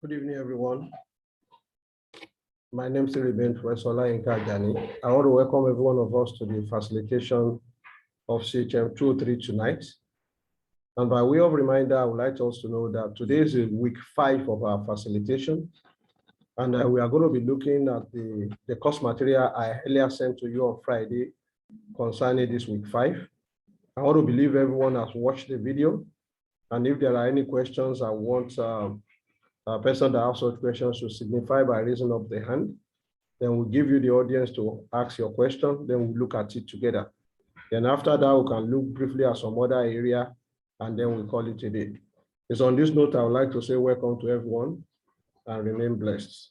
Good evening, everyone. My name is Professor Olayinka Ajani. I want to welcome every one of us to the facilitation of CHM203 tonight. And by way of reminder, I would like us to know that today is week 5 of our facilitation. And we are going to be looking at the course material I earlier sent to you on Friday concerning this week 5. I want to believe everyone has watched the video. And if there are any questions, I want a person that has such questions to signify by raising up the hand. Then we'll give you the audience to ask your question. Then we'll look at it together. Then after that, we can look briefly at some other area, and then we'll call it a day. It's on this note, I would like to say welcome to everyone and remain blessed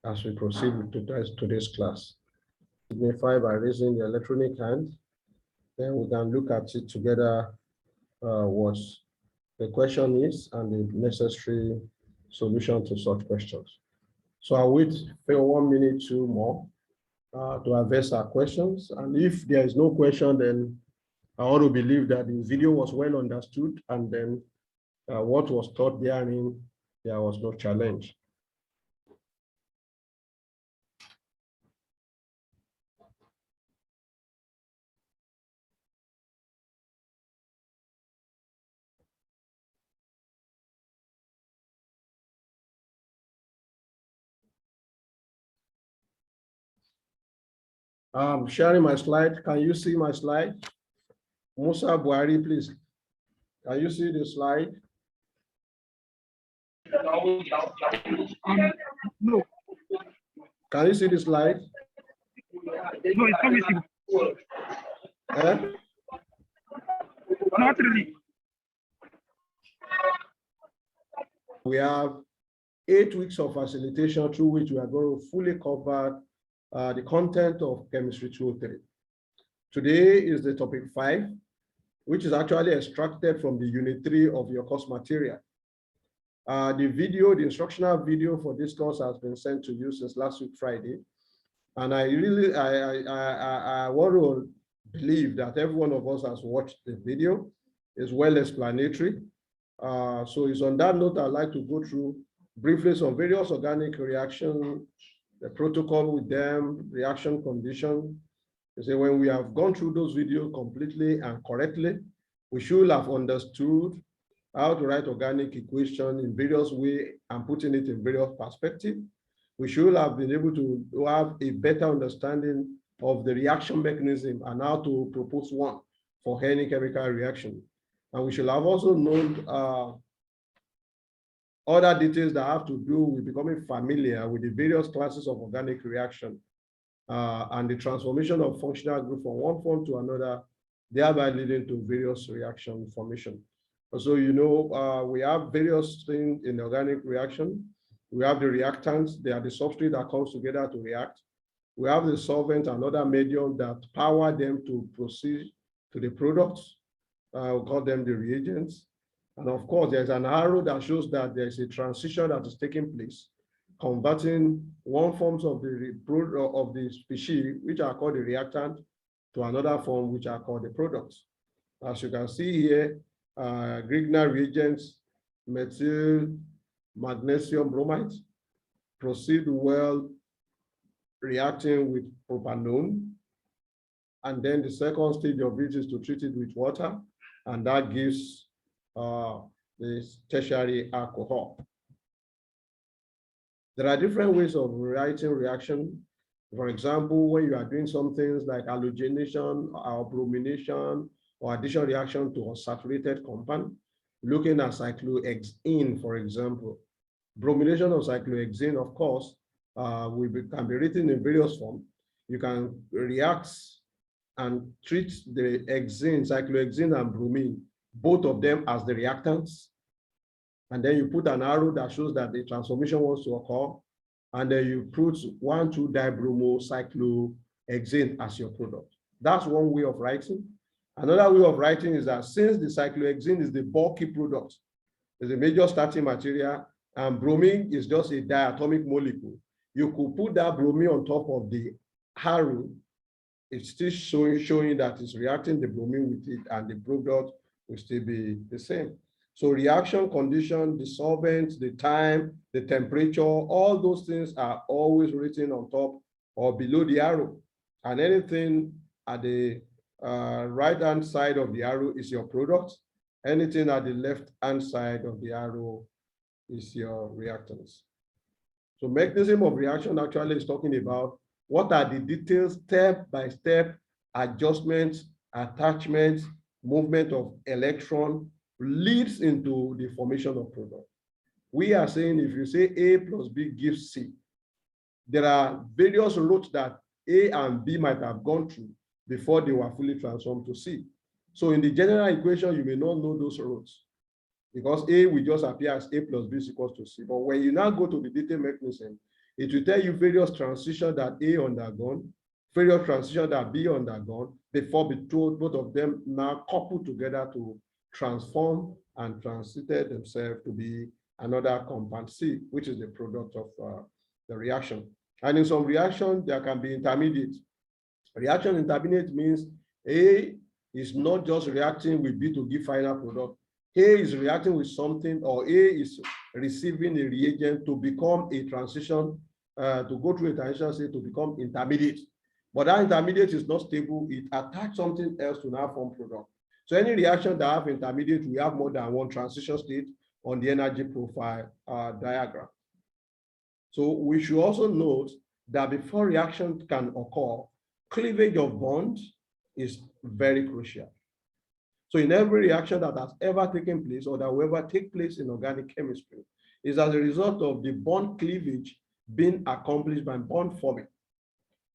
as we proceed with today's class. Signify by raising the electronic hand. Then we can look at it together, what the question is and the necessary solution to such questions. So I'll wait for 1 minute, 2 more to address our questions. And if there is no question, then I want to believe that the video was well understood, and then what was taught therein, there was no challenge. I'm sharing my slide. Can you see my slide? Musa Buhari, please. Can you see the slide? No. Can you see the slide? No, it's not visible. Eh? Not really. We have 8 weeks of facilitation through which we are going to fully cover the content of Chemistry 203. Today is the topic 5, which is actually extracted from the unit 3 of your course material. The instructional video for this course has been sent to you since last week, Friday. And I want to believe that every one of us has watched the video. It's well explanatory. So it's on that note, I'd like to go through briefly some various organic reactions, the protocol with them, reaction condition. You say when we have gone through those videos completely and correctly, we should have understood how to write organic equation in various ways and putting it in various perspectives. We should have been able to have a better understanding of the reaction mechanism and how to propose one for any chemical reaction. And we should have also known other details that have to do with becoming familiar with the various classes of organic reaction and the transformation of functional group from one form to another, thereby leading to various reaction formation. So, you know, we have various things in organic reaction. We have the reactants, they are the substrate that comes together to react. We have the solvent and other medium that power them to proceed to the products. We call them the reagents. And of course, there's an arrow that shows that there's a transition that is taking place, converting one forms of the species, which are called the reactant, to another form, which are called the products. As you can see here, Grignard reagents, methyl magnesium bromide, proceed well reacting with propanone. And then the second stage of it is to treat it with water, and that gives this tertiary alcohol. There are different ways of writing reaction. For example, when you are doing some things like halogenation or bromination or addition reaction to a saturated compound, looking at cyclohexene, for example. Bromination of cyclohexene, of course, can be written in various forms. You can react and treat the hexene, cyclohexene and bromine, both of them as the reactants. And then you put an arrow that shows that the transformation wants to occur. And then you put 1,2-dibromocyclohexane as your product. That's one way of writing. Another way of writing is that since the cyclohexane is the bulky product, is a major starting material, and bromine is just a diatomic molecule, you could put that bromine on top of the arrow. It's still showing that it's reacting the bromine with it, and the product will still be the same. So reaction condition, the solvent, the time, the temperature, all those things are always written on top or below the arrow. And anything at the right-hand side of the arrow is your product. Anything at the left-hand side of the arrow is your reactants. So mechanism of reaction actually is talking about what are the details, step-by-step adjustments, attachments, movement of electron leads into the formation of product. We are saying if you say A plus B gives C, there are various routes that A and B might have gone through before they were fully transformed to C. So in the general equation, you may not know those routes because A will just appear as A plus B is equals to C. But when you now go to the detailed mechanism, it will tell you various transitions that A undergone, various transitions that B undergone, before both of them now coupled together to transform and transited themselves to be another compound C, which is the product of the reaction. And in some reactions, there can be intermediate. Reaction intermediate means A is not just reacting with B to give final product. A is reacting with something, or A is receiving a reagent to become a transition, to go through a transition state to become intermediate. But that intermediate is not stable. It attacks something else to now form product. So any reaction that have intermediate, we have more than one transition state on the energy profile diagram. So we should also note that before reaction can occur, cleavage of bonds is very crucial. So in every reaction that has ever taken place or that will ever take place in organic chemistry is as a result of the bond cleavage being accomplished by bond forming.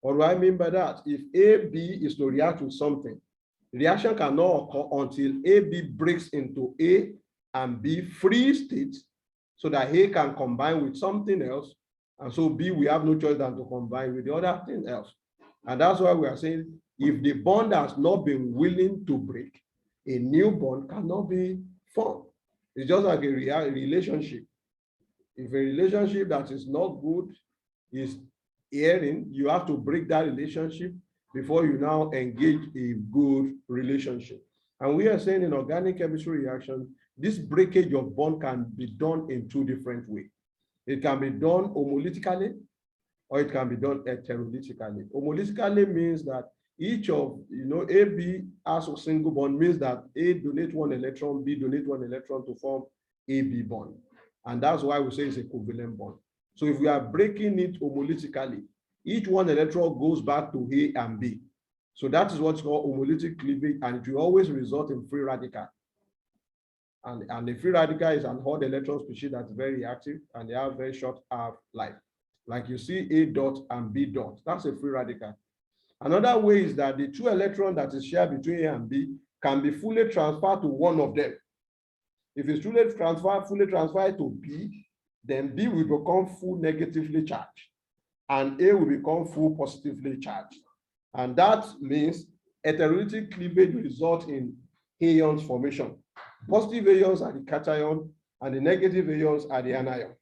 What do I mean by that? If AB is to react with something, reaction cannot occur until AB breaks into A and B free states so that A can combine with something else. And so B, we have no choice than to combine with the other thing else. And that's why we are saying if the bond has not been willing to break, a new bond cannot be formed. It's just like a relationship. If a relationship that is not good is airing, you have to break that relationship before you now engage a good relationship. And we are saying in organic chemistry reaction, this breakage of bond can be done in two different ways. It can be done homolytically, or it can be done heterolytically. Homolytically means that each of, AB has a single bond, means that A donate one electron, B donate one electron to form AB bond. And that's why we say it's a covalent bond. So if we are breaking it homolytically, each one electron goes back to A and B. So that is what's called homolytic cleavage, and it will always result in free radical. And the free radical is an odd electron species that's very active, and they have very short half-life. Like you see A dot and B dot, that's a free radical. Another way is that the two electrons that is shared between A and B can be fully transferred to one of them. If it's fully transferred to B, then B will become full negatively charged, and A will become full positively charged. And that means heterolytic cleavage will result in ions formation. Positive ions are the cation, and the negative ions are the anion.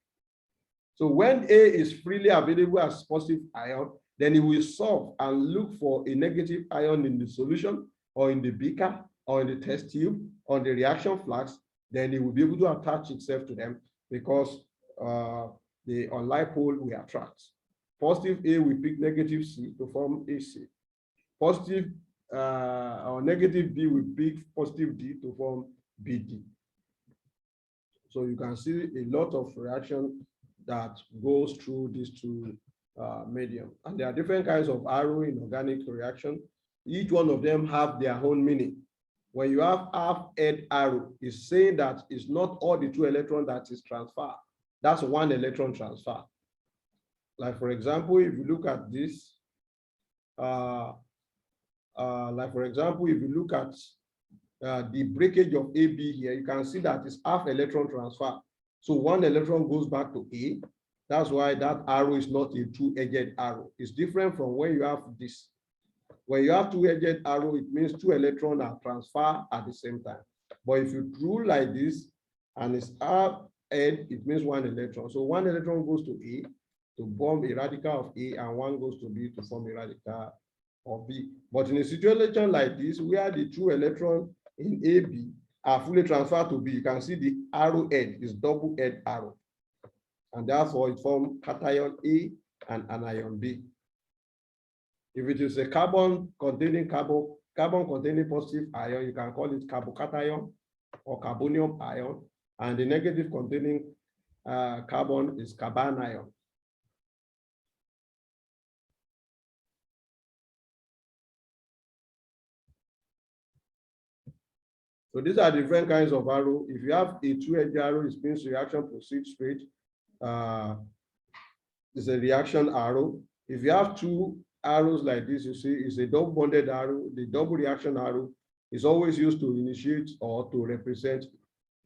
So when A is freely available as positive ion, then it will solve and look for a negative ion in the solution or in the beaker or in the test tube or the reaction flask. Then it will be able to attach itself to them because the unlike pole will attract. Positive A will pick negative C to form AC. Positive or negative B will pick positive D to form BD. So you can see a lot of reaction that goes through these two medium. And there are different kinds of arrow in organic reaction. Each one of them have their own meaning. When you have half-head arrow, it's saying that it's not all the two electrons that is transferred. That's one electron transfer. Like for example, if you look at this, like for example, if you look at the breakage of AB here, you can see that it's half electron transfer. So one electron goes back to A. That's why that arrow is not a two-edged arrow. It's different from when you have this. When you have two-edged arrow, it means two electrons are transferred at the same time. But if you drew like this and it's half-edged, it means one electron. So one electron goes to A to form a radical of A, and one goes to B to form a radical of B. But in a situation like this, where the two electrons in AB are fully transferred to B, you can see the arrow head is double head arrow. And therefore it forms cation A and anion B. If it is a carbon containing positive ion, you can call it carbocation or carbonium ion, and the negative containing carbon is carbanion. So these are different kinds of arrow. If you have a two-edged arrow, it means reaction proceeds straight. It's a reaction arrow. If you have two arrows like this, you see, it's a double bonded arrow. The double reaction arrow is always used to initiate or to represent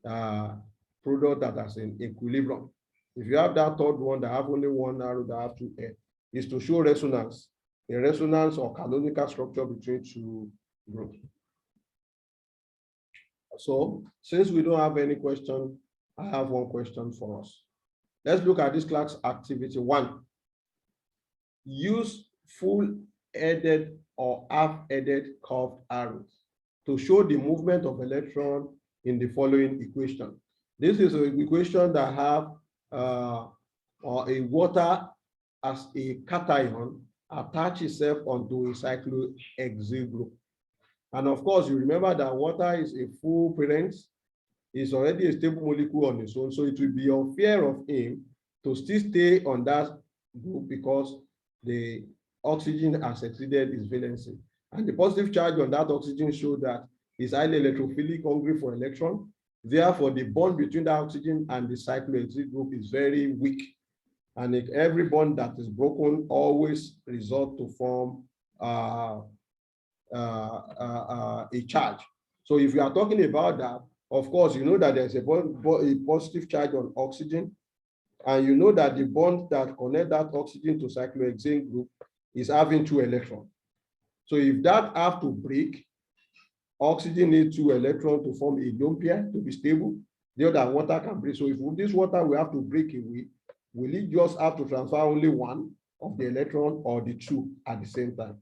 product that is in equilibrium. If you have that third one that have only one arrow that have two ends, is to show resonance, a resonance or canonical structure between two groups. So since we don't have any question, I have one question for us. Let's look at this class activity 1. Use full-headed or half-headed curved arrows to show the movement of electron in the following equation. This is an equation that have a water as a cation attach itself onto a cyclohexane group. And of course, you remember that water is a full parent, is already a stable molecule on its own, so it will be unfair of him to still stay on that group because the oxygen has exceeded its valency. And the positive charge on that oxygen shows that it's highly electrophilic, hungry for electron. Therefore, the bond between the oxygen and the cyclohexane group is very weak. And every bond that is broken always results to form a charge. So if you are talking about that, of course, you know that there's a positive charge on oxygen, and you know that the bond that connects that oxygen to cyclohexane group is having 2 electrons. So if that have to break, oxygen needs 2 electrons to form a lone pair to be stable. The other water can break. So if this water we have to break away, will it just have to transfer only 1 of the electron or the 2 at the same time?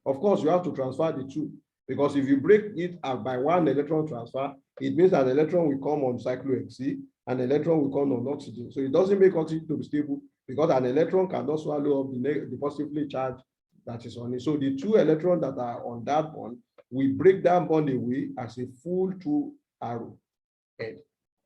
Of course, you have to transfer the 2, because if you break it by 1 electron transfer, it means an electron will come on cyclohexane, an electron will come on oxygen. So it doesn't make oxygen to be stable because an electron cannot swallow up the positively charged that is on it. So the 2 electrons that are on that bond, we break that bond away as a full 2 arrow head.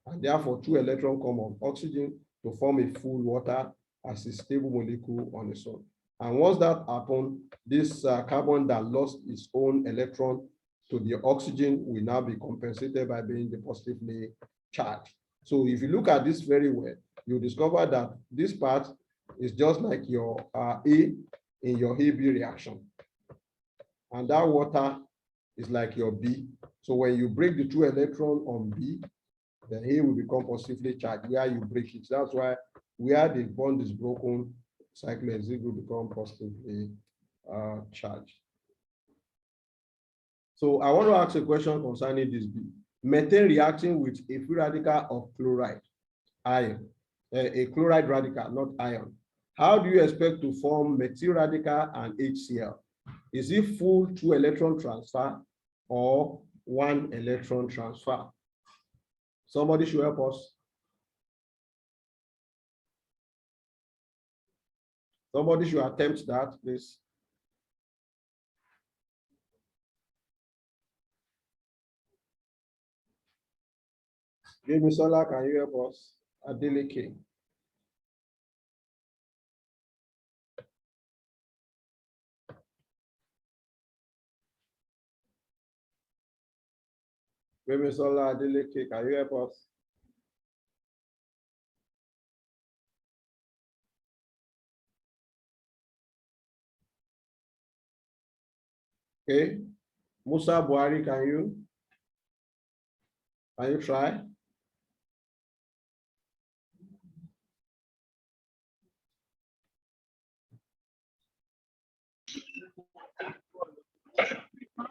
And therefore, 2 electrons come on oxygen to form a full water as a stable molecule on its own. And once that happens, this carbon that lost its own electron to the oxygen will now be compensated by being the positively charged. So if you look at this very well, you discover that this part is just like your A in your AB reaction. And that water is like your B. So when you break the 2 electrons on B, the A will become positively charged where you break it. That's why where the bond is broken, cyclohexane will become positively charged. So I want to ask a question concerning this B. Methane reacting with a free radical of chloride ion, a chloride radical, not ion. How do you expect to form methyl radical and HCl? Is it full 2 electron transfer or 1 electron transfer? Somebody should help us. Somebody should attempt that, please. Give me Sola, can you help us? Adeleke. Give me Sola, Adeleke, can you help us? Okay. Musa Buhari, can you try?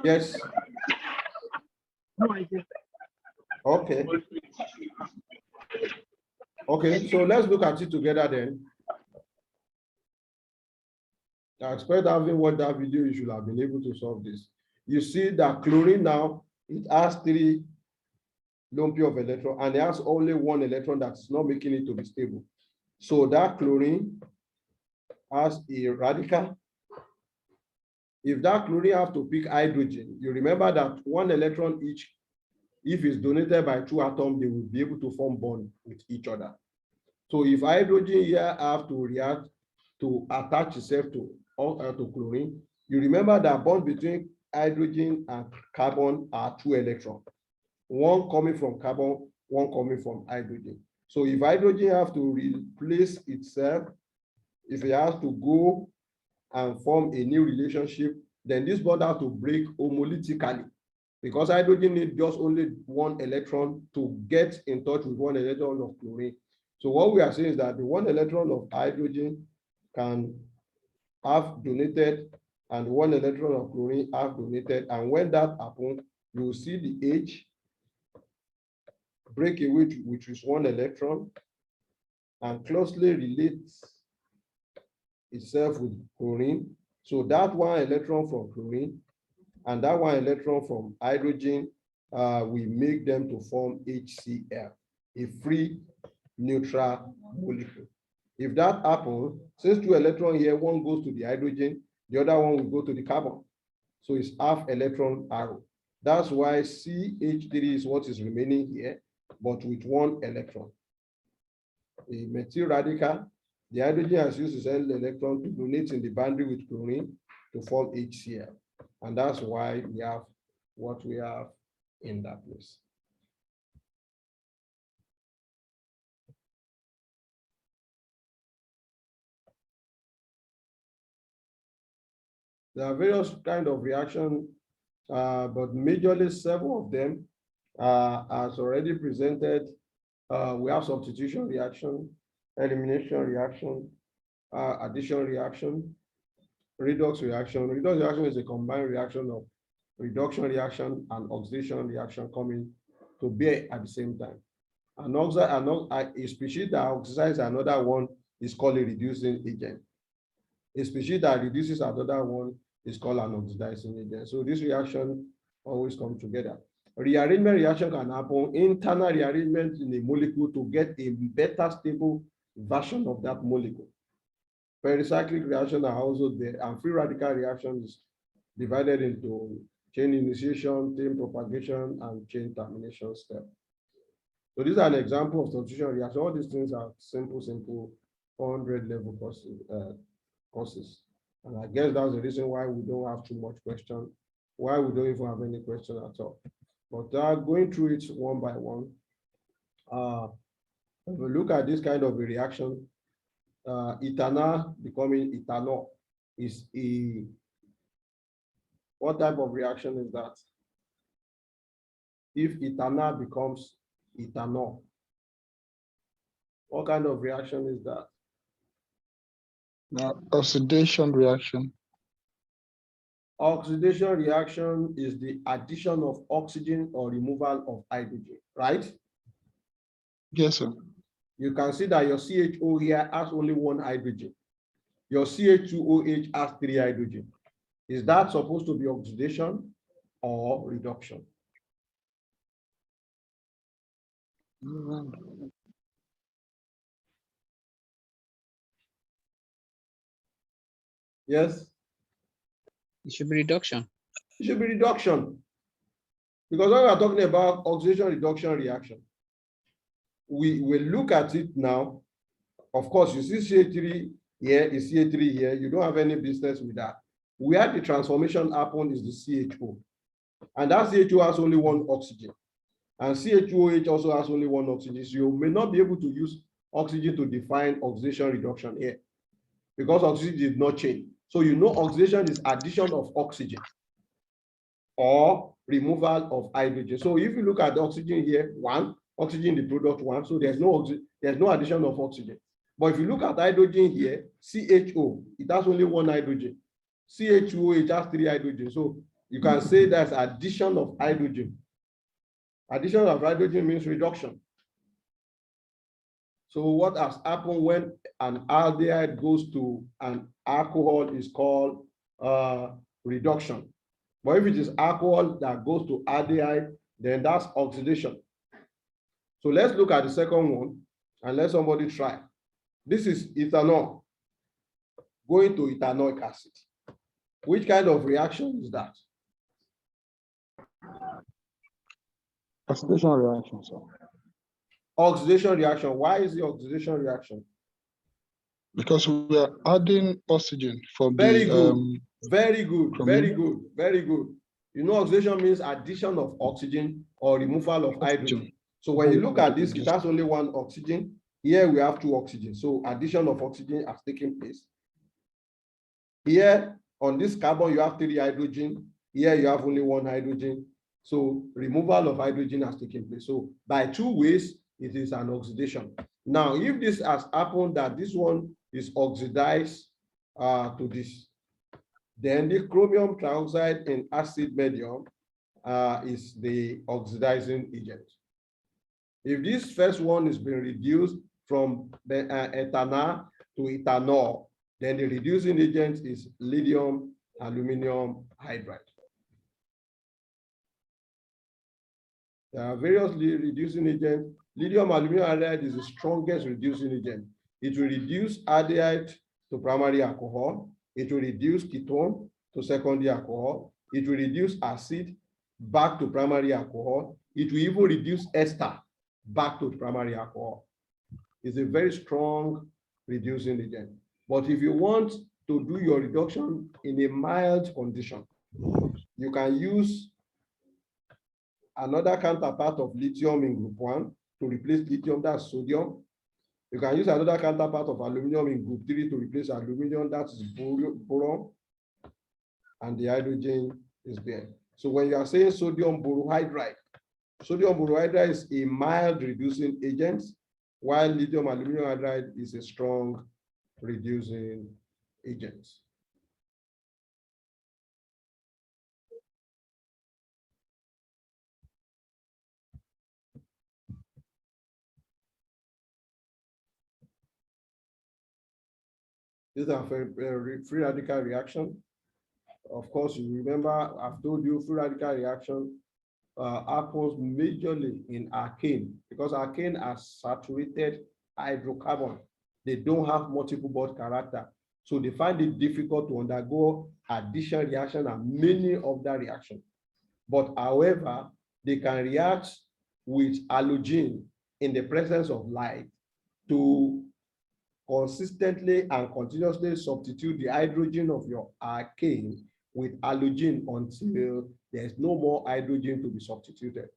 Yes. No idea. Okay. Okay, so let's look at it together then. I expect having watched that video, you should have been able to solve this. You see that chlorine now, it has 3 lone pair of electron, and it has only one electron that's not making it to be stable. So that chlorine has a radical. If that chlorine have to pick hydrogen, you remember that one electron each, if it's donated by two atoms, they will be able to form bond with each other. So if hydrogen here have to react to attach itself to chlorine, you remember that bond between hydrogen and carbon are two electrons, one coming from carbon, one coming from hydrogen. So if hydrogen have to replace itself, if it has to go and form a new relationship, then this bond has to break homolytically, because hydrogen needs just only one electron to get in touch with one electron of chlorine. So what we are saying is that the one electron of hydrogen can have donated and one electron of chlorine have donated. And when that happens, you will see the H break away, which is one electron, and closely relates itself with chlorine. So that one electron from chlorine and that one electron from hydrogen, we make them to form HCl, a free neutral molecule. If that happens, since two electrons here, one goes to the hydrogen, the other one will go to the carbon. So it's half electron arrow. That's why CH3 is what is remaining here, but with one electron. A methyl radical, the hydrogen has used its electron to donate in the boundary with chlorine to form HCl. And that's why we have what we have in that place. There are various kinds of reactions, but majorly 7 of them as already presented. We have substitution reaction, elimination reaction, addition reaction, redox reaction. Redox reaction is a combined reaction of reduction reaction and oxidation reaction coming to bear at the same time. And a species that oxidizes another one is called a reducing agent. A species that reduces another one is called an oxidizing agent. So this reaction always come together. Rearrangement reaction can happen, internal rearrangement in a molecule to get a better stable version of that molecule. Pericyclic reaction are also there, and free radical reaction is divided into chain initiation, chain propagation, and chain termination step. So these are an example of substitution reaction. All these things are simple 400 level courses. And I guess that's the reason why we don't have too much question, why we don't even have any question at all. But going through it one by one, if we look at this kind of a reaction, ethanol becoming ethanol is a, what type of reaction is that? If ethanol becomes ethanol, what kind of reaction is that? Now, oxidation reaction. Oxidation reaction is the addition of oxygen or removal of hydrogen, right? Yes, sir. You can see that your CHO here has only one hydrogen. Your CH2OH has 3 hydrogen. Is that supposed to be oxidation or reduction? Yes? It should be reduction. It should be reduction. Because when we are talking about oxidation reduction reaction, we will look at it now. Of course, you see CH3 here, is CH3 here. You don't have any business with that. Where the transformation happened is the CHO. And that CHO has only one oxygen. And CHOH also has only one oxygen. So you may not be able to use oxygen to define oxidation reduction here, because oxygen did not change. So you know oxidation is addition of oxygen or removal of hydrogen. So if you look at the oxygen here, 1, oxygen the product 1, so there's no addition of oxygen. But if you look at hydrogen here, CHO, it has only 1 hydrogen. CHOH has 3 hydrogen. So you can say that's addition of hydrogen. Addition of hydrogen means reduction. So what has happened when an aldehyde goes to an alcohol is called reduction. But if it is alcohol that goes to aldehyde, then that's oxidation. So let's look at the second one and let somebody try. This is ethanol going to ethanoic acid. Which kind of reaction is that? Oxidation reaction, sir. Oxidation reaction. Why is the oxidation reaction? Because we are adding oxygen from Very the good. Very good. Very chromium. good. Very good. You know, oxidation means addition of oxygen or removal of hydrogen. So when you look at this, it has only one oxygen. Here we have two oxygen. So addition of oxygen has taken place. Here on this carbon, you have 3 hydrogen. Here you have only 1 hydrogen. So removal of hydrogen has taken place. So by 2 ways, it is an oxidation. Now, if this has happened that this one is oxidized to this, then the chromium trioxide in acid medium is the oxidizing agent. If this first one is being reduced from the ethanol to ethanol, then the reducing agent is lithium aluminum hydride. There are various reducing agents. Lithium aluminum hydride is the strongest reducing agent. It will reduce aldehyde to primary alcohol. It will reduce ketone to secondary alcohol. It will reduce acid back to primary alcohol. It will even reduce ester back to primary alcohol. It's a very strong reducing agent. But if you want to do your reduction in a mild condition, you can use another counterpart of lithium in group 1 to replace lithium, that's sodium. You can use another counterpart of aluminum in group 3 to replace aluminum, that's boron, and the hydrogen is there. So when you are saying sodium borohydride is a mild reducing agent, while lithium aluminum hydride is a strong reducing agent. These are free radical reaction. Of course, you remember I've told you free radical reaction happens majorly in alkane, because alkane are saturated hydrocarbon. They don't have multiple bond character. So they find it difficult to undergo addition reaction and many of that reaction. But however, they can react with halogen in the presence of light to consistently and continuously substitute the hydrogen of your alkane with halogen until there's no more hydrogen to be substituted.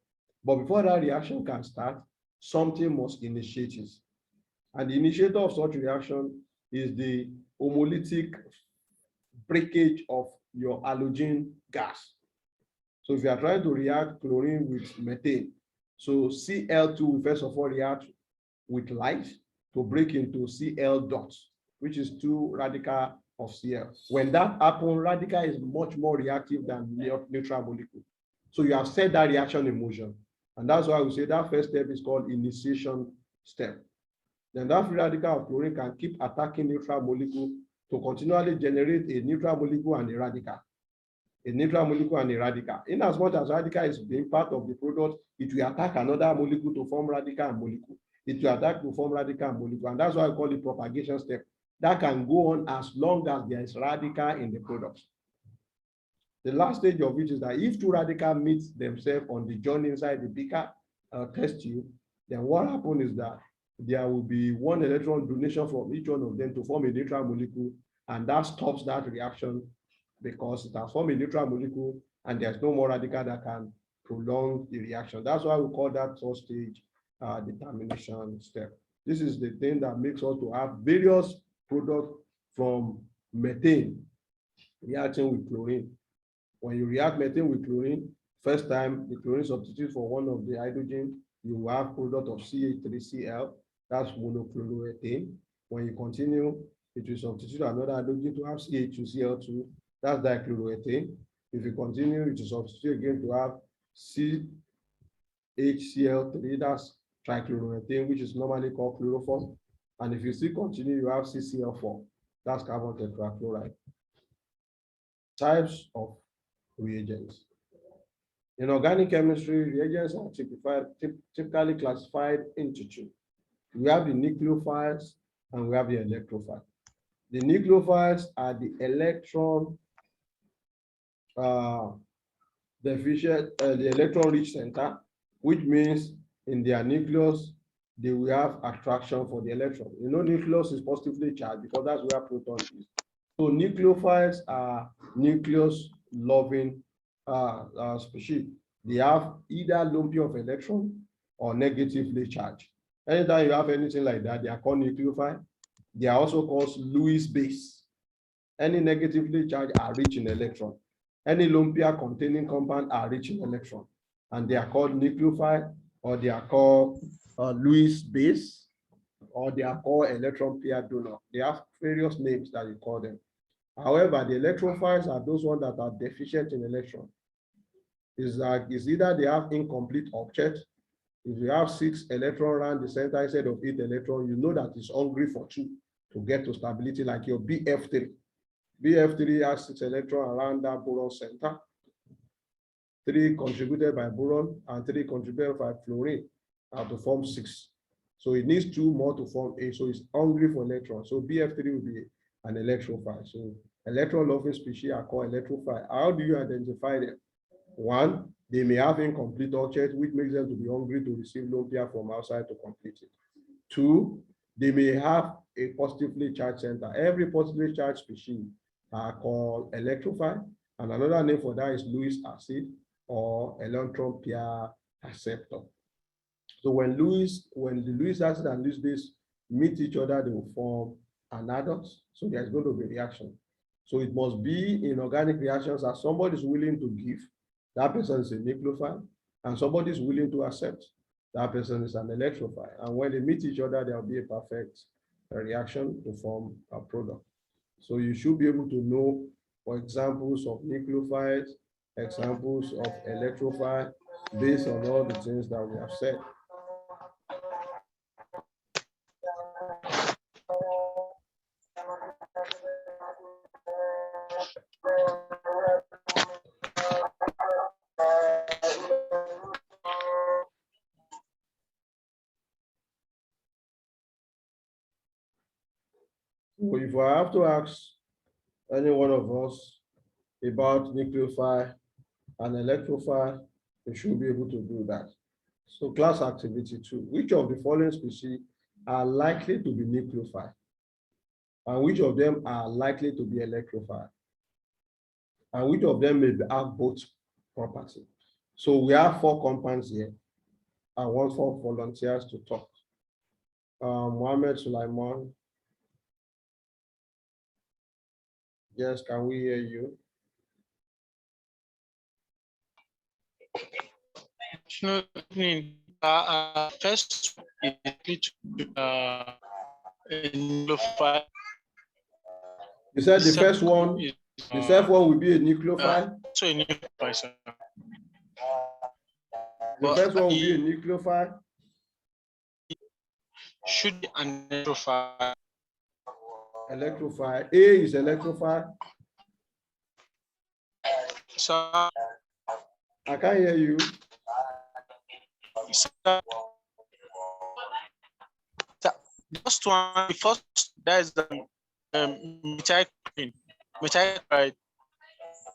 But before that reaction can start, something must initiate it. And the initiator of such reaction is the homolytic breakage of your halogen gas. So if you are trying to react chlorine with methane, so Cl2 will first of all react with light to break into Cl dots, which is 2 radical of Cl. When that happens, radical is much more reactive than neutral molecule. So you have set that reaction in motion. And that's why we say that first step is called initiation step. Then that free radical of chlorine can keep attacking neutral molecule to continually generate a neutral molecule and a radical. A neutral molecule and a radical. In as much as radical is being part of the product, it will attack another molecule to form radical and molecule. It will attack to form radical and molecule. And that's why I call it propagation step. That can go on as long as there is radical in the product. The last stage of it is that if 2 radicals meet themselves on the joint inside the beaker test tube, then what happens is that there will be 1 electron donation from each one of them to form a neutral molecule, and that stops that reaction because it has formed a neutral molecule and there's no more radical that can prolong the reaction. That's why we call that third stage determination step. This is the thing that makes us to have various products from methane reacting with chlorine. When you react methane with chlorine, first time the chlorine substitutes for one of the hydrogen, you will have product of CH3Cl, that's monochloroethane. When you continue, it will substitute another hydrogen to have CH2Cl2, that's dichloroethane. If you continue, it will substitute again to have CHCl3, that's trichloroethane, which is normally called chloroform. And if you still continue, you have CCl4, that's carbon tetrachloride. Types of reagents. In organic chemistry, reagents are typically classified into two. We have the nucleophiles and we have the electrophiles. The nucleophiles are the electron deficient, the electron-rich center, which means in their nucleus, they will have attraction for the electron. You know, nucleus is positively charged because that's where proton is. So nucleophiles are nucleus-loving species. They have either lone pair of electron or negatively charged. Anytime you have anything like that, they are called nucleophile. They are also called Lewis base. Any negatively charged are rich in electron. Any lone pair containing compound are rich in electron, and they are called nucleophile, or they are called Lewis base, or they are called electron pair donor. They have various names that you call them. However, the electrophiles are those ones that are deficient in electron. Is either they have incomplete object. If you have 6 electrons around the center instead of 8 electrons, you know that it's hungry for 2 to get to stability, like your BF3. BF3 has 6 electrons around that boron center, 3 contributed by boron and 3 contributed by fluorine to form 6. So it needs 2 more to form 8. So it's hungry for electrons. So BF3 will be an electrophile. So electron-loving species are called electrophile. How do you identify them? One, they may have incomplete object, which makes them to be hungry to receive lone pair from outside to complete it. 2, they may have a positively charged center. Every positively charged species are called electrophile, and another name for that is Lewis acid or electron pair acceptor. So when the Lewis acid and Lewis base meet each other, they will form an adduct. So there's going to be reaction. So it must be in organic reactions that somebody is willing to give. That person is a nucleophile, and somebody is willing to accept. That person is an electrophile. And when they meet each other, there will be a perfect reaction to form a product. So you should be able to know, for examples of nucleophiles, examples of electrophile, based on all the things that we have said. So if I have to ask any one of us about nucleophile and electrophile, we should be able to do that. So class activity 2, which of the following species are likely to be nucleophile? And which of them are likely to be electrophile? And which of them may have both properties? So we have 4 compounds here. I want 4 volunteers to talk. Mohammed Sulaiman. Yes, can we hear you? Good evening. First, nucleophile. You said the first one, the second one will be a nucleophile. So a nucleophile, sir. The first one will be a nucleophile. Should be an electrophile. Electrophile. A is electrophile. So I can't hear you. First one, the first that is the methyl chloride.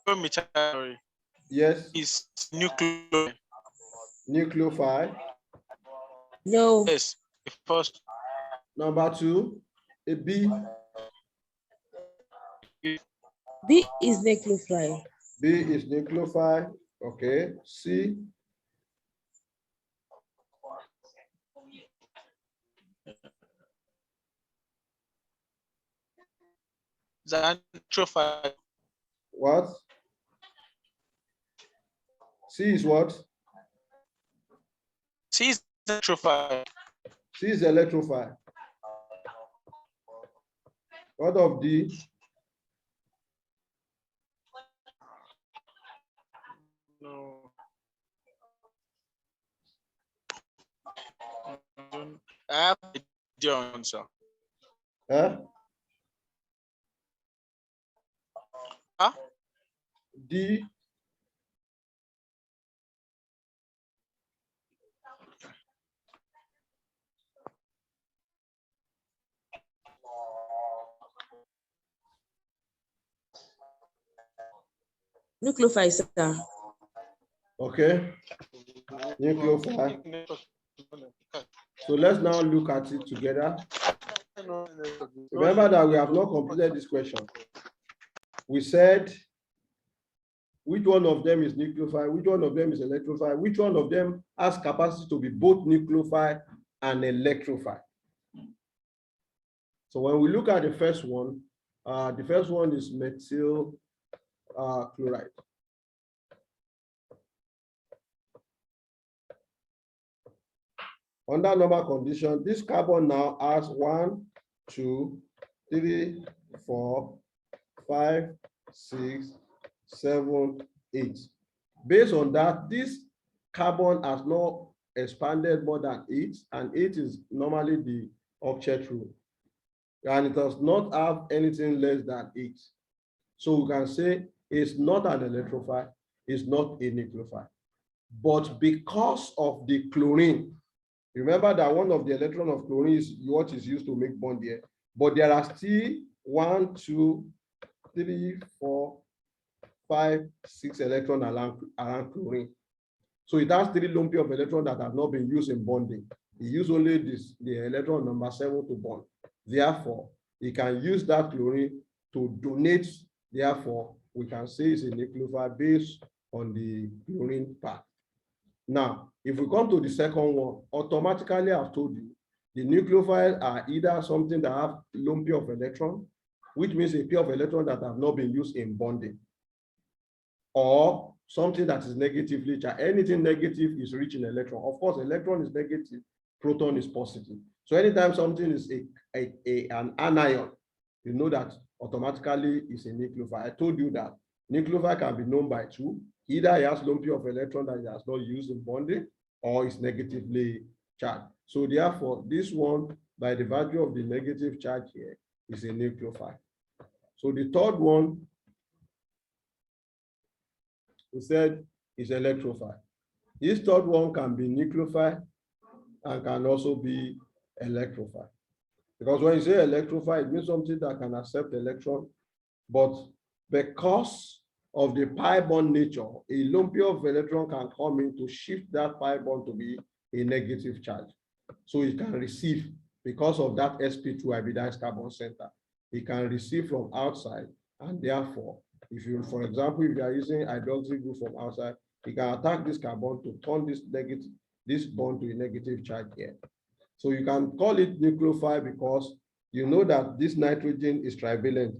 Methyl chloride. Yes. Is nucleophile. Nucleophile. No. Yes, the first. Number 2, a B. B is nucleophile. B is nucleophile. Okay. C. The electrophile. What? C is what? C is electrophile. C is electrophile. What of D? No. I have the answer. Huh? Huh? D. Nucleophile, sir. Okay, nucleophile. So let's now look at it together. Remember that we have not completed this question. We said which one of them is nucleophile, which one of them is electrophile, which one of them has capacity to be both nucleophile and electrophile. So when we look at the first one is methyl chloride. Under normal condition, this carbon now has 1, 2, 3, 4, 5, 6, 7, 8. Based on that, this carbon has not expanded more than 8, and 8 is normally the octet rule. And it does not have anything less than 8. So we can say it's not an electrophile, it's not a nucleophile. But because of the chlorine, remember that one of the electrons of chlorine is what is used to make bond here. But there are still 1, 2, 3, 4, 5, 6 electrons around chlorine. So it has 3 lone pair of electrons that have not been used in bonding. It uses only the electron number 7 to bond. Therefore, you can use that chlorine to donate. Therefore, we can say it's a nucleophile based on the chlorine part. Now, if we come to the second one, automatically I've told you, the nucleophiles are either something that have lone pair of electron, which means a pair of electrons that have not been used in bonding, or something that is negatively charged. Anything negative is rich in electron. Of course, electron is negative, proton is positive. So anytime something is an anion, you know that automatically is a nucleophile. I told you that nucleophile can be known by 2. Either it has lone pair of electron that it has not used in bonding, or is negatively charged. So therefore, this one, by the virtue of the negative charge here, is a nucleophile. So the third one, we said, is electrophile. This third one can be nucleophile and can also be electrophile. Because when you say electrophile, it means something that can accept electron, but because of the pi bond nature, a lone pair of electron can come in to shift that pi bond to be a negative charge. So it can receive, because of that sp2 hybridized carbon center, it can receive from outside, and therefore, if you, for example, if you are using hydroxy group from outside, you can attack this carbon to turn this bond to a negative charge here. So you can call it nucleophile because you know that this nitrogen is trivalent,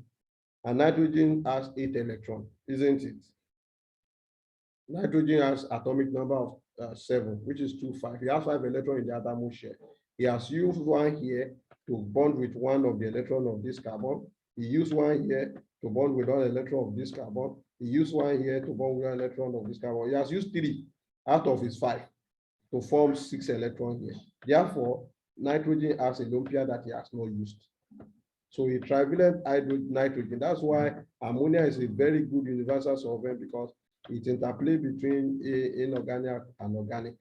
and nitrogen has 8 electrons, isn't it? Nitrogen has atomic number of 7, which is 2, 5. He has 5 electrons in the outermost shell. He has used one here to bond with one of the electrons of this carbon. He used one here to bond with one electron of this carbon. He used one here to bond with one electron of this carbon. He has used 3 out of his 5 to form 6 electrons here. Therefore, nitrogen has a lone pair that he has not used. So a trivalent nitrogen. That's why ammonia is a very good universal solvent, because it interplays between inorganic and organic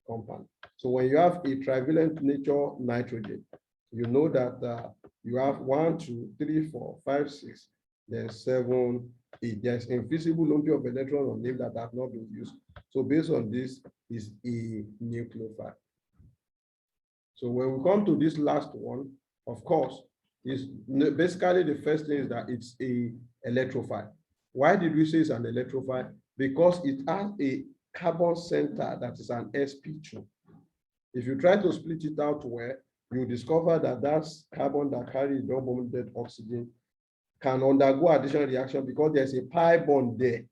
compound. So when you have a trivalent nature nitrogen, you know that you have 1, 2, 3, 4, 5, 6, then 7, 8. There's invisible lone pair of electrons on them that have not been used. So based on this is a nucleophile. So when we come to this last one, of course, is basically the first thing is that it's a electrophile. Why did we say it's an electrophile? Because it has a carbon center that is an sp2. If you try to split it out well, you discover that that's carbon that carries double bonded oxygen can undergo additional reaction because there's a pi bond there.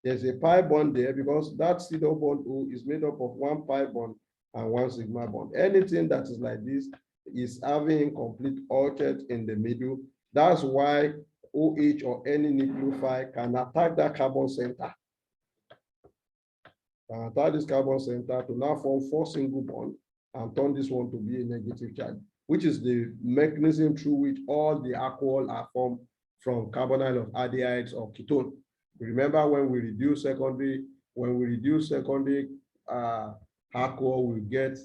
There's a pi bond there because that C double bond O is made up of 1 pi bond and 1 sigma bond. Anything that is like this is having incomplete octet in the middle. That's why OH or any nucleophile can attack that carbon center. Can attack this carbon center to now form 4 single bonds and turn this one to be a negative charge, which is the mechanism through which all the alcohol are formed from carbonyl of aldehydes or ketone. Remember when we reduce secondary alcohol, we get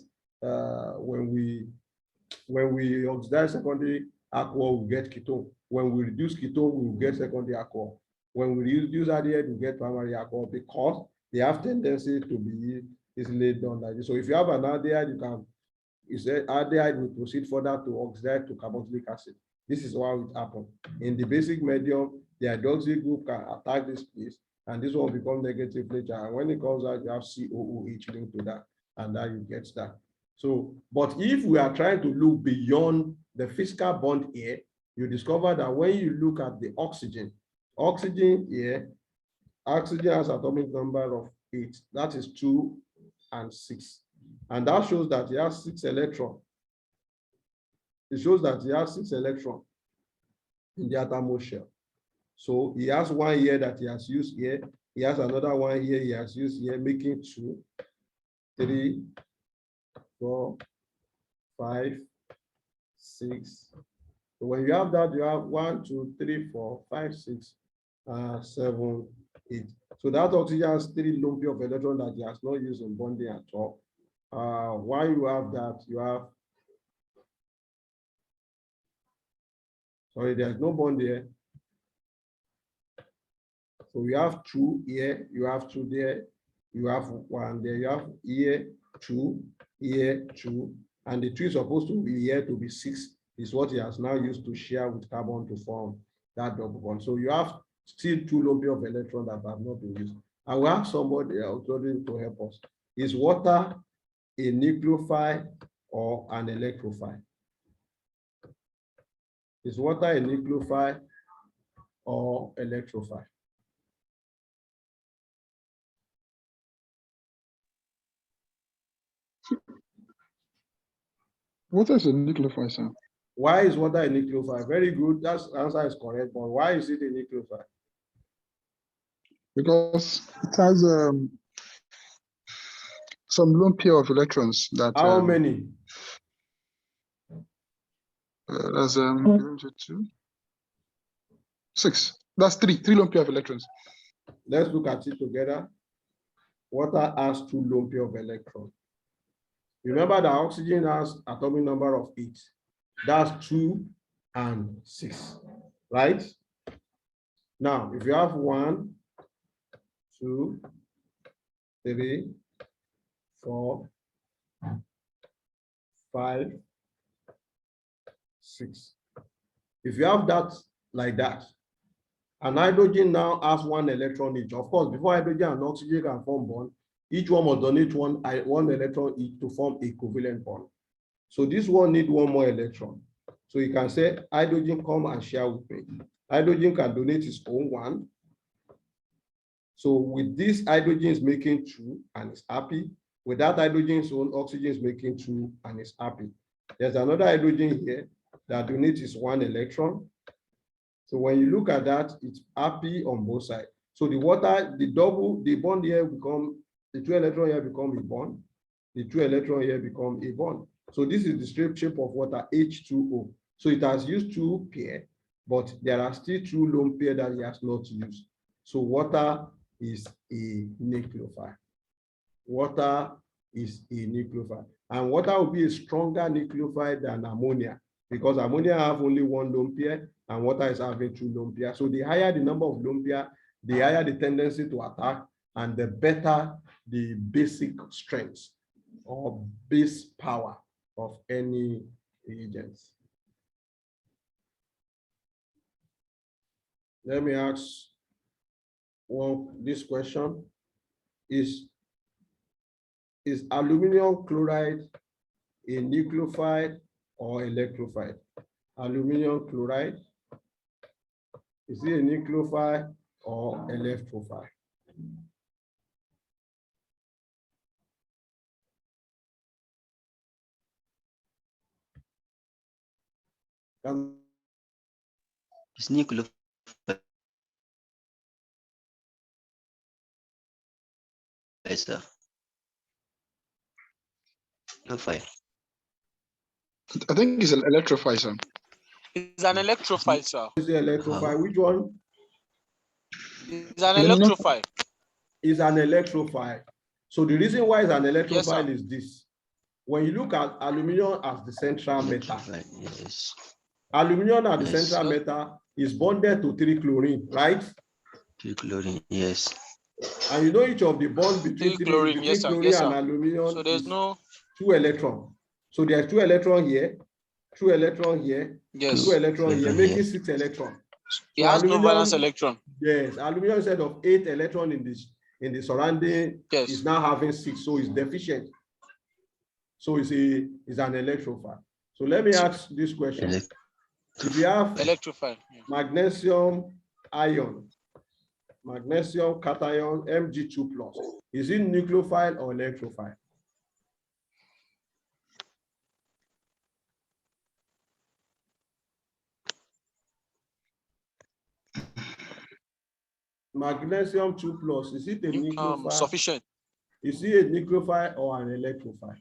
when we oxidize secondary alcohol, we get ketone. When we reduce ketone, we will get secondary alcohol. When we use aldehyde, we get primary alcohol because they have tendency to be easily done like this. So if you have an aldehyde, you say aldehyde will proceed further to oxidize to carboxylic acid. This is how it happens. In the basic medium, the hydroxyl group can attack this place, and this will become negative later. And when it comes out, you have COOH linked to that, and that you get that. So, but if we are trying to look beyond the physical bond here, you discover that when you look at the oxygen here, oxygen has atomic number of 8. That is 2 and 6. And that shows that he has 6 electrons. It shows that he has 6 electrons in the outermost shell. So he has one here that he has used here. He has another one here he has used here, making 2, 3, 4, 5, 6. So when you have that, you have 1, 2, 3, 4, 5, 6, 7, 8. So that oxygen has 3 lone pair of electrons that he has not used in bonding at all. While you have that, you have, sorry, there's no bond here. So you have 2 here, you have 2 there, you have 1 there, you have here 2, here 2, and the 2 is supposed to be here to be 6, is what he has now used to share with carbon to form that double bond. So you have still 2 lone pair of electrons that have not been used. And we have somebody else to help us. Is water a nucleophile or an electrophile? Is water a nucleophile or electrophile? Water is a nucleophile, sir. Why is water a nucleophile? Very good. That answer is correct. But why is it a nucleophile? Because it has some lone pair of electrons that. How many? That's 2, 6. That's 3 lone pair of electrons. Let's look at it together. Water has 2 lone pair of electrons. Remember that oxygen has atomic number of 8. That's 2 and 6, right? Now, if you have 1, 2, 3, 4, 5, 6. If you have that like that, and hydrogen now has 1 electron each. Of course, before hydrogen and oxygen can form bond, each one must donate one electron each to form a covalent bond. So this one need 1 more electron. So you can say, hydrogen, come and share with me. Hydrogen can donate its own 1. So with this, hydrogen is making 2 and is happy. With that hydrogen's own, oxygen is making 2 and is happy. There's another hydrogen here that donates its 1 electron. So when you look at that, it's happy on both sides. So the water, the bond here become, the 2 electron here become a bond. The 2 electron here become a bond. So this is the shape of water, H2O. So it has used 2 pair, but there are still 2 lone pair that it has not used. So water is a nucleophile. Water is a nucleophile. And water will be a stronger nucleophile than ammonia, because ammonia have only 1 lone pair and water is having 2 lone pair. So the higher the number of lone pair, the higher the tendency to attack, and the better the basic strength or base power of any reagents. Let me ask this question. Is aluminum chloride a nucleophile or electrophile? Aluminum chloride, is it a nucleophile or electrophile? It's nucleophile. Sir. No fire. I think it's an electrophile, sir. It's an electrophile, sir. Is it electrophile? Which one? It's an Aluminum? electrophile. Is an electrophile. So the reason why it's an electrophile sir. is this. When you look at aluminum as the central metal, Yes. aluminum as the Yes. central metal is bonded to 3 chlorine, right? Two chlorine, yes. And you know each of the bond between Three chlorine, yes, sir. chlorine Yes, and sir. aluminum So there's is no 2 electrons. So there's 2 electrons here, 2 electrons here, 2 yes. electrons here, Electron making here. 6 electrons. It So has no valence aluminum, electron. yes, aluminum instead of 8 electrons in the surrounding Yes. is now having 6, so it's deficient. So it's an electrophile. So let me ask this question. If you have Electrophile. Yeah. magnesium ion, magnesium cation Mg2+, is it nucleophile or electrophile? Magnesium 2+, is it a nucleophile? Sufficient. Is it a nucleophile or an electrophile?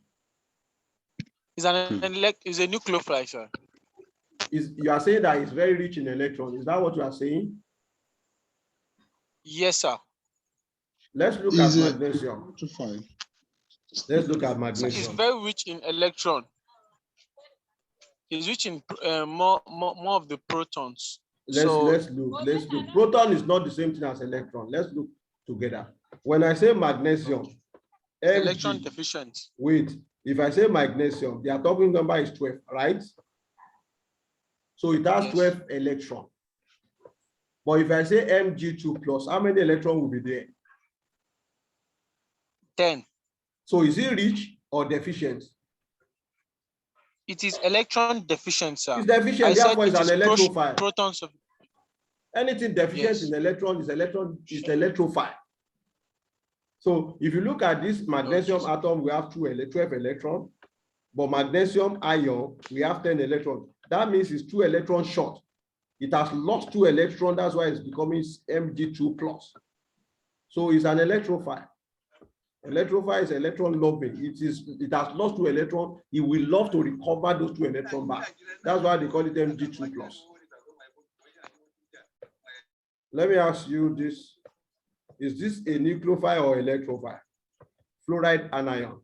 It's a nucleophile, sir. You are saying that it's very rich in electrons. Is that what you are saying? Yes, sir. Let's look at Is a magnesium. electrophile. Let's look at So it's magnesium. very rich in electron. It's rich in more of the protons. Let's look. Proton is not the same thing as electron. Let's look together. When I say magnesium, Electron Mg, deficient. wait, if I say magnesium, the atomic number is 12, right? So it has Yes. 12 electrons. But if I say Mg2+, how many electrons will be there? 10. So is it rich or deficient? It is electron deficient, sir. It's deficient, I said therefore it's it an is electrophile. protons of. Anything deficient Yes. in electron is electrophile. So if you look at this magnesium atom, we have 12 electrons, but magnesium ion, we have 10 electrons. That means it's 2 electrons short. It has lost 2 electrons, that's why it's becoming Mg2+. So it's an electrophile. Electrophile is electron loving. It has lost 2 electrons. It will love to recover those 2 electrons back. That's why they call it Mg2+. Let me ask you this. Is this a nucleophile or electrophile? Fluoride anion.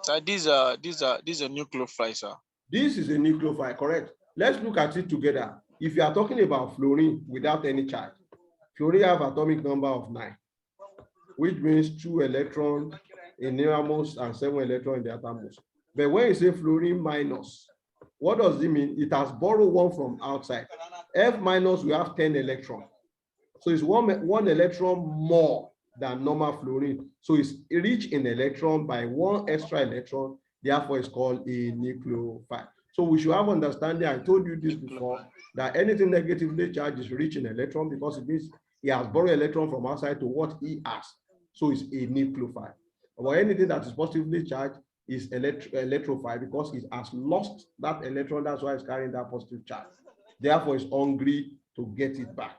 So these are nucleophiles, sir. This is a nucleophile, correct? Let's look at it together. If you are talking about fluorine without any charge, fluorine have atomic number of 9, which means 2 electrons in the innermost and 7 electrons in the outermost. But when you say fluorine minus, what does it mean? It has borrowed 1 from outside. F minus, we have 10 electrons. So it's one electron more than normal fluorine. So it's rich in electron by 1 extra electron. Therefore, it's called a nucleophile. So we should have understanding. I told you this before, that anything negatively charged is rich in electron because it means he has borrowed electron from outside to what he has. So it's a nucleophile. But anything that is positively charged is electrophile because it has lost that electron. That's why it's carrying that positive charge. Therefore, it's hungry to get it back.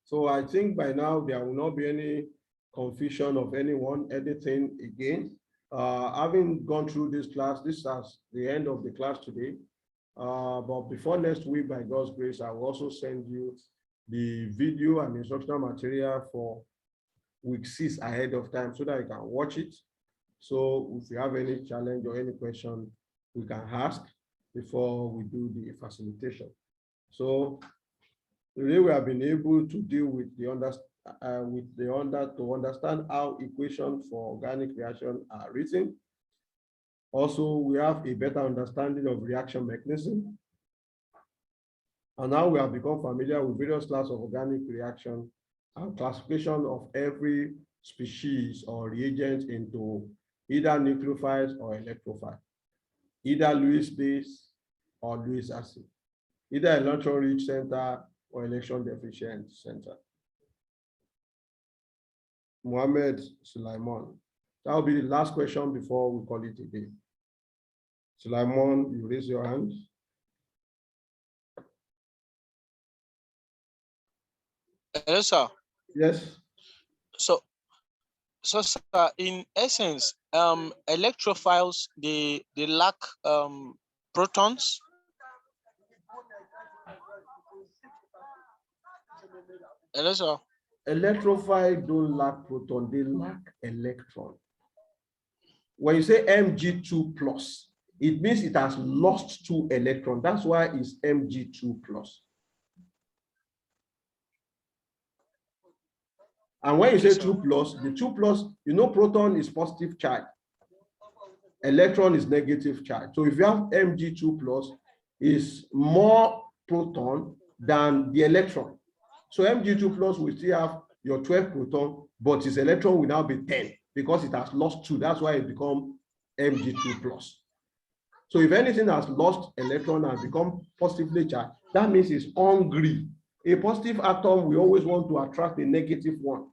So I think by now there will not be any confusion of anyone, anything again. Having gone through this class, this is the end of the class today. But before next week, by God's grace, I will also send you the video and instructional material for week 6 ahead of time so that you can watch it. So if you have any challenge or any question, we can ask before we do the facilitation. So today we have been able to deal with to understand how equations for organic reaction are written. Also, we have a better understanding of reaction mechanism. And now we have become familiar with various classes of organic reaction and classification of every species or reagent into either nucleophiles or electrophiles, either Lewis base or Lewis acid, either electron-rich center or electron deficient center. Mohammed Sulaiman. That will be the last question before we call it a day. Sulaiman, you raise your hand. Hello, sir. Yes. So sir, in essence, electrophiles they lack protons. Hello, sir. Electrophile don't lack proton, they lack electron. When you say Mg2 plus, it means it has lost 2 electrons. That's why it's Mg2 plus. And when you say Okay, sir. 2 plus, the 2 plus, you know, proton is positive charge, electron is negative charge. So if you have Mg2 plus, is more proton than the electron. So Mg2 plus will still have your 12 proton, but its electron will now be 10 because it has lost 2. That's why it becomes Mg2 plus. So if anything has lost electron and become positively charged, that means it's hungry. A positive atom, we always want to attract a negative one.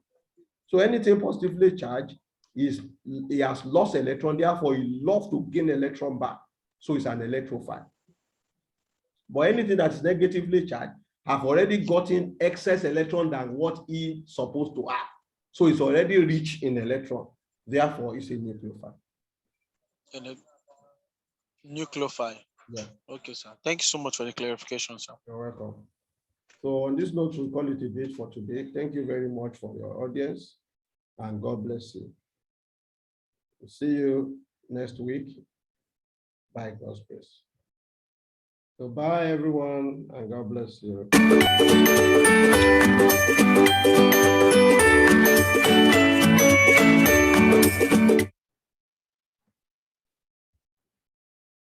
So anything positively charged is, it has lost electron, therefore it loves to gain electron back. So it's an electrophile. But anything that is negatively charged have already gotten excess electron than what it's supposed to have. So it's already rich in electron. Therefore, it's a nucleophile. And a nucleophile. Yeah. Okay, sir. Thank you so much for the clarification, sir. You're welcome. So on this note, we'll call it a day for today. Thank you very much for your audience, and God bless you. We'll see you next week by God's grace. So bye everyone, and God bless you.